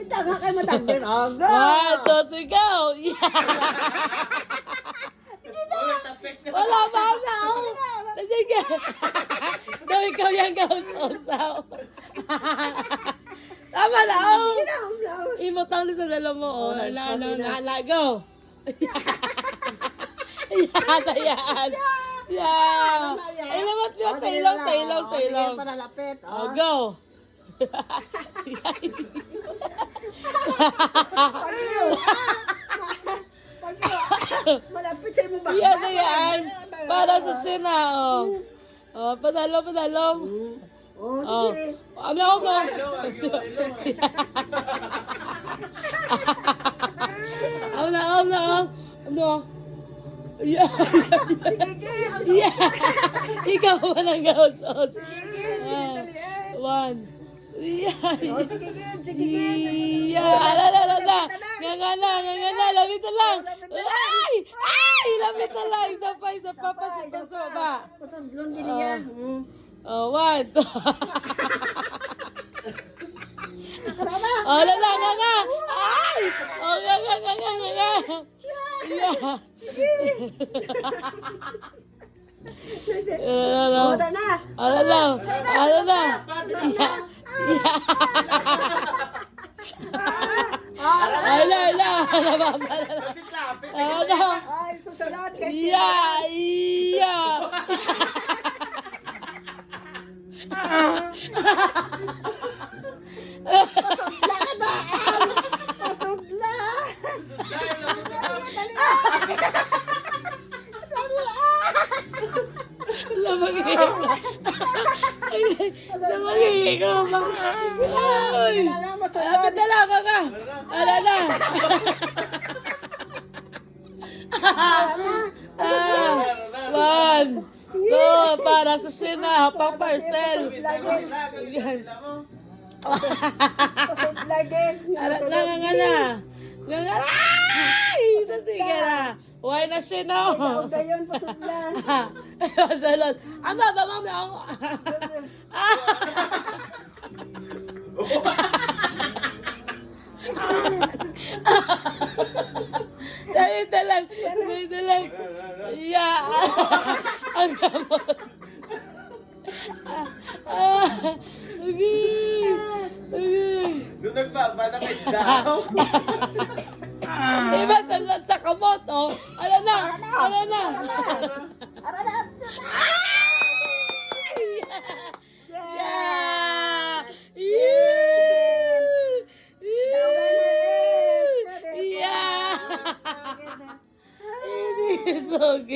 Tanga kayo matanggal. Oh, go! 1, 2, 3, go! Yeah! Wala pa na! Nandiyan ka! Daw ikaw yung gausaw. Tama na! Imotang sa dala mo. Na, go! Yan! Yeah! Ay, naman yun. Tailong. Panalapit. Oh, go! Pag malapit sa mo ba? Yan. Para sa sina, oh. Oh, padalong. Oh, sige. Ano mo? Ano? Yeah. Ikaw ba nang gausot? 1. Yeah. Yeah. Ala. Nganga. Lapit na lang. Ay! Lapit na lang. Isa pa. Pasok ba? Pasundlon din niya. Oh, 1. Oh, nganga. Ay! Oh, nganga. Yeah. Ano na? Ay, susunod kasi. Yeah. Pasudla ka na. Pasudla. Lamanghi ko. Ay! Lapit na lang ka. Ala na. 1, 2, para sa sina. Pang parcel. Pasudla din. Nganga. Ay! Sige na. Why na siya no? Tawag na yun, pasudla. Salon. Ang baba mo ako. Dito lang. Yeah. Ang gamot. Okay. Doon nagbabala ka isda. Diba sa kamot, oh? Ano na? Ara na. Yeah! Yeah! It is so good.